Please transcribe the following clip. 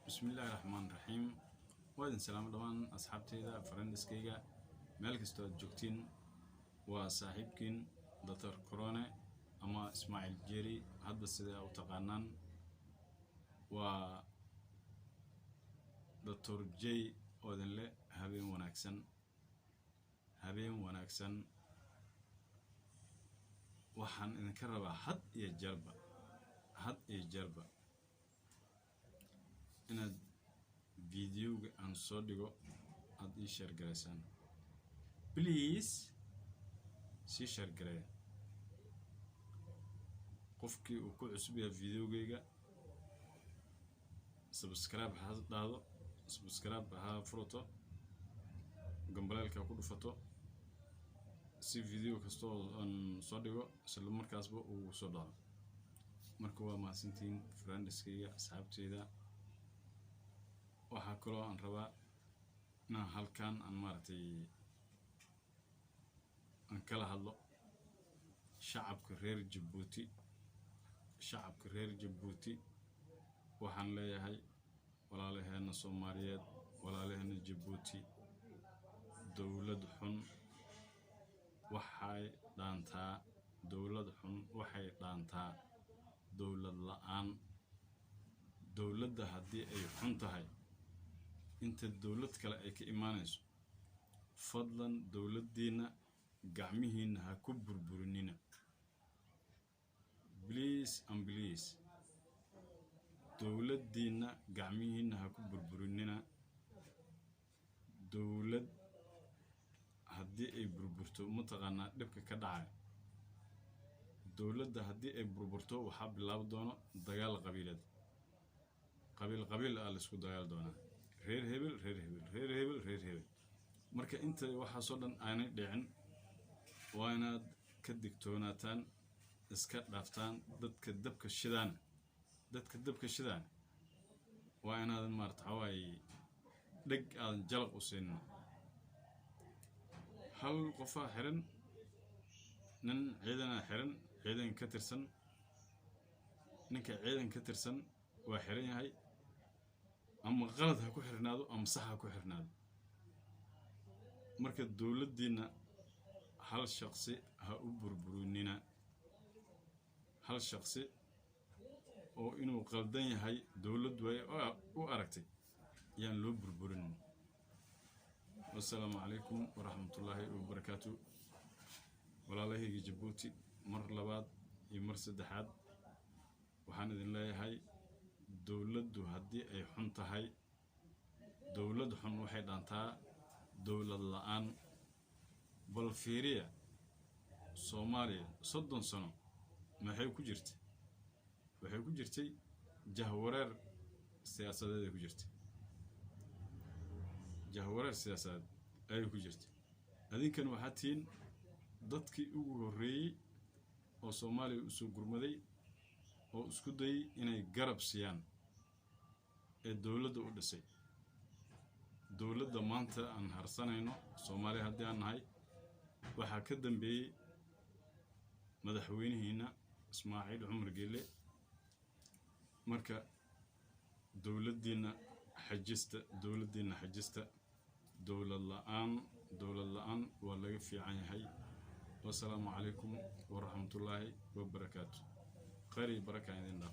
بسم الله الرحمن الرحيم. وادن سلام دوان أصحابتي فرندسكيغا مالك استوى جوكتين وصاحبكين دكتور كورونا أما إسماعيل جيري هاد السيدة أو تقانان و دكتور جي وادن لي هابين وناكسن waxaan idinka rabaa had iyo jarba inaad videoga aan soo dhigo aad ii share gareysaan please si share gareey qofkii uu ku cusub yahay videogayga subscribe ha furto gambaleelka ku dhufato si video kasto aan soo dhigo isla markaasba uu soo dhaco marka waa maasintiin friendskayga asxaabteyda waxa kale oo aan rabaa inaan halkan aan maartay aan kala hadlo shacabka reer Djibouti waxaan leeyahay walaalaheena Soomaaliyeed walaalaheena Djibouti dawlad xun waxay dhaantaa dawlad la'aan dawladda haddii ay xun tahay inta dawlad kale ay ka imaanayso fadlan dawladdiina gacmihiina ha ku burburinina please dawladdiina gacmihiina ha ku burburinina dawlad haddii ay burburto mataqaanaa dhibka ka dhacay dawladda haddii ay burburto waxa bilaab doono dagaal qabiil la isku dagaal doona reer hebel marka inta waxa soo dhan aanay dhicin waa inaad ka digtoonaataan iska dhaaftaan dadka dabka shidaan waa inaad maartaaway dhig aan jalaq u siin hal qofa xiran nin ciidan ka tirsan ninka ciidan ka tirsan waa xiran yahay ama qalad ha ku xirnaado ama sax ha ku xirnaado marka dawladdiina hal shakhsi ha u burburinina hal shakhsi oo inuu qaldan yahay dawladdu way u aragtay yaan loo burburin والسلام عليكم ورحمة الله وبركاته ولا له جيبوتي مر لباد يمر سدحاد وحان إذن الله هاي دولد هدي أي حنت هاي دولد حن وحيد أنتا دولد الآن بالفيريا صوماليا صدن سنة ما هي كجرتي جهورر سياسة ذي كجرتي جهورر سياسات أي كجرت هذين كانوا حاتين ضدك أوري أو صومالي أسوق رمادي أو أسكودي إن يجرب سيان الدولة دولسي دولة ضمانته أن هرسنا إنه صومالي هدي عن هاي وحكدم بي مدحوين هنا إسماعيل عمر قيلي مركا دولة دينا حجست دولة لآن ولا في عيني والسلام عليكم ورحمة الله وبركاته خير بركة عندنا